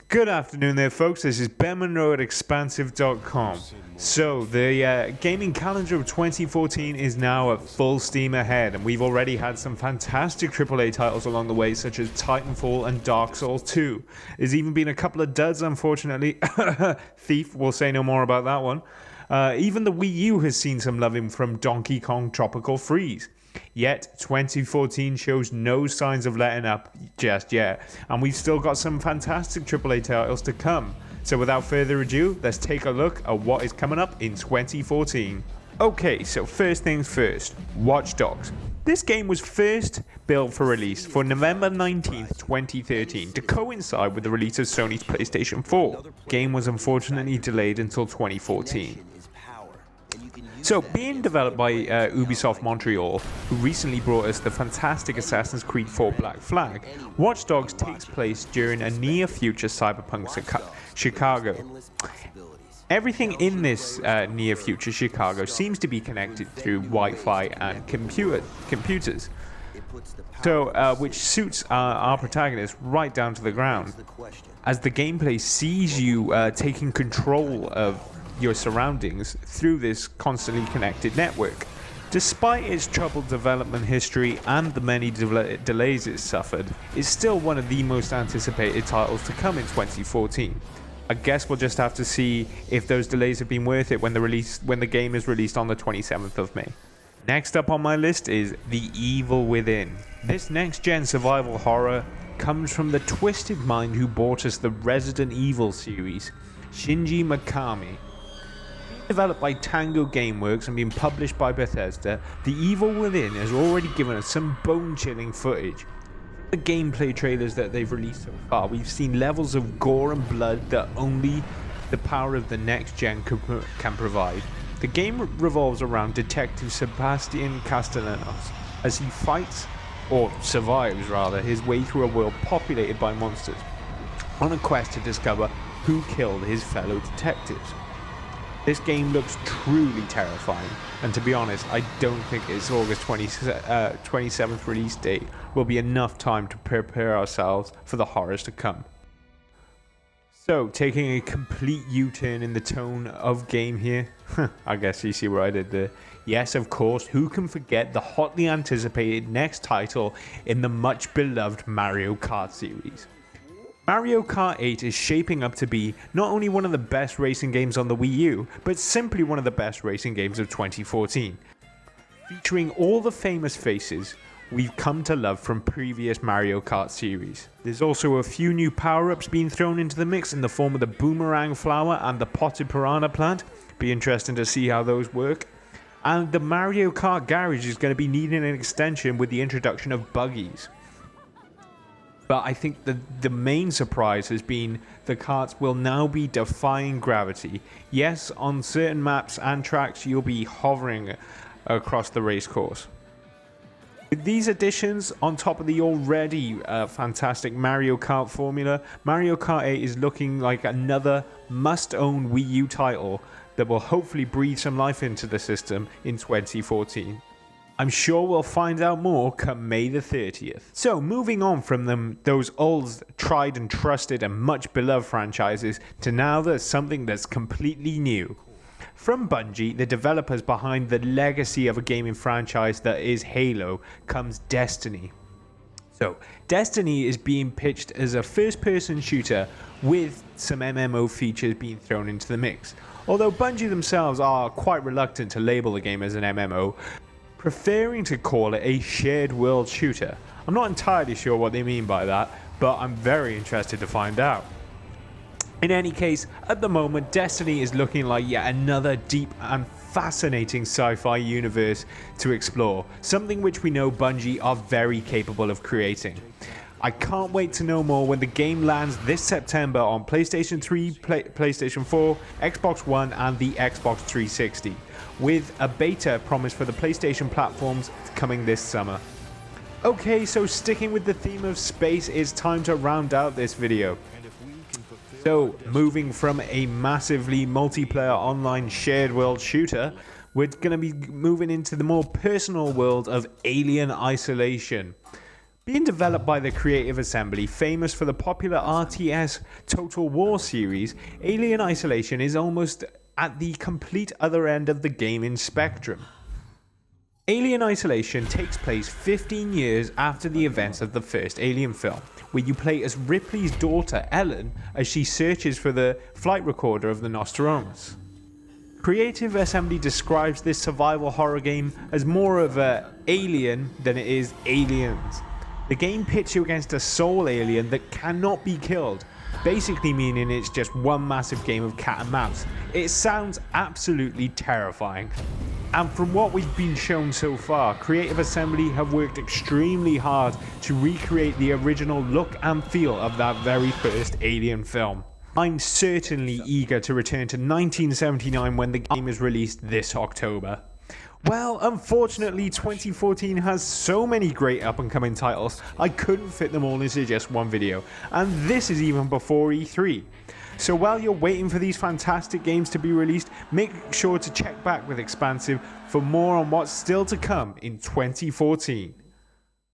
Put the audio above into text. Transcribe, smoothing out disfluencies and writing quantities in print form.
Good afternoon there, folks. This is Ben Monroe at Expansive.com. So, the gaming calendar of 2014 is now at full steam ahead, and we've already had some fantastic AAA titles along the way, such as Titanfall and Dark Souls 2. There's even been a couple of duds, unfortunately. Thief, we'll say no more about that one. Even the Wii U has seen some loving from Donkey Kong Tropical Freeze. Yet, 2014 shows no signs of letting up just yet, and we've still got some fantastic AAA titles to come. So without further ado, let's take a look at what is coming up in 2014. Okay, so first things first, Watch Dogs. This game was first built for release for November 19th, 2013 to coincide with the release of Sony's PlayStation 4. The game was unfortunately delayed until 2014. So, being developed by Ubisoft Montreal, who recently brought us the fantastic Assassin's Creed 4 Black Flag, Watch Dogs takes place during a near-future cyberpunk Chicago. Everything in this near-future Chicago seems to be connected through Wi-Fi and computers, so which suits our protagonist right down to the ground, as the gameplay sees you taking control of your surroundings through this constantly connected network. Despite its troubled development history and the many delays it suffered, it's still one of the most anticipated titles to come in 2014. I guess we'll just have to see if those delays have been worth it when the game is released on the 27th of May. Next up on my list is The Evil Within. This next-gen survival horror comes from the twisted mind who brought us the Resident Evil series, Shinji Mikami. Developed by Tango Gameworks and being published by Bethesda, The Evil Within has already given us some bone-chilling footage. The gameplay trailers that they've released so far, we've seen levels of gore and blood that only the power of the next gen can provide. The game revolves around Detective Sebastian Castellanos as he fights, or survives rather, his way through a world populated by monsters, on a quest to discover who killed his fellow detectives. This game looks truly terrifying, and to be honest, I don't think its August 27th release date will be enough time to prepare ourselves for the horrors to come. So, taking a complete U-turn in the tone of game here, I guess you see what I did there. Yes, of course, who can forget the hotly anticipated next title in the much beloved Mario Kart series. Mario Kart 8 is shaping up to be not only one of the best racing games on the Wii U, but simply one of the best racing games of 2014. Featuring all the famous faces we've come to love from previous Mario Kart series. There's also a few new power-ups being thrown into the mix in the form of the boomerang flower and the potted piranha plant. Be interesting to see how those work. And the Mario Kart garage is going to be needing an extension with the introduction of buggies. But I think the main surprise has been the karts will now be defying gravity. Yes, on certain maps and tracks, you'll be hovering across the race course. With these additions, on top of the already fantastic Mario Kart formula, Mario Kart 8 is looking like another must-own Wii U title that will hopefully breathe some life into the system in 2014. I'm sure we'll find out more come May the 30th. So, moving on from those old, tried and trusted and much beloved franchises to now there's something that's completely new. From Bungie, the developers behind the legacy of a gaming franchise that is Halo, comes Destiny. So, Destiny is being pitched as a first-person shooter with some MMO features being thrown into the mix. Although Bungie themselves are quite reluctant to label the game as an MMO, preferring to call it a shared world shooter. I'm not entirely sure what they mean by that, but I'm very interested to find out. In any case, at the moment, Destiny is looking like yet another deep and fascinating sci-fi universe to explore, something which we know Bungie are very capable of creating. I can't wait to know more when the game lands this September on PlayStation 3, PlayStation 4, Xbox One and the Xbox 360, with a beta promised for the PlayStation platforms coming this summer. Okay, so sticking with the theme of space, it's time to round out this video. So, moving from a massively multiplayer online shared world shooter, we're going to be moving into the more personal world of Alien Isolation. Being developed by the Creative Assembly, famous for the popular RTS Total War series, Alien Isolation is almost at the complete other end of the gaming spectrum. Alien Isolation takes place 15 years after the events of the first Alien film, where you play as Ripley's daughter Ellen as she searches for the flight recorder of the Nostromo. Creative Assembly describes this survival horror game as more of a Alien than it is Aliens. The game pits you against a soul alien that cannot be killed, basically meaning it's just one massive game of cat and mouse. It sounds absolutely terrifying. And from what we've been shown so far, Creative Assembly have worked extremely hard to recreate the original look and feel of that very first Alien film. I'm certainly eager to return to 1979 when the game is released this October. Well, unfortunately 2014 has so many great up-and-coming titles, I couldn't fit them all into just one video, and this is even before E3. So while you're waiting for these fantastic games to be released, make sure to check back with Expansive for more on what's still to come in 2014.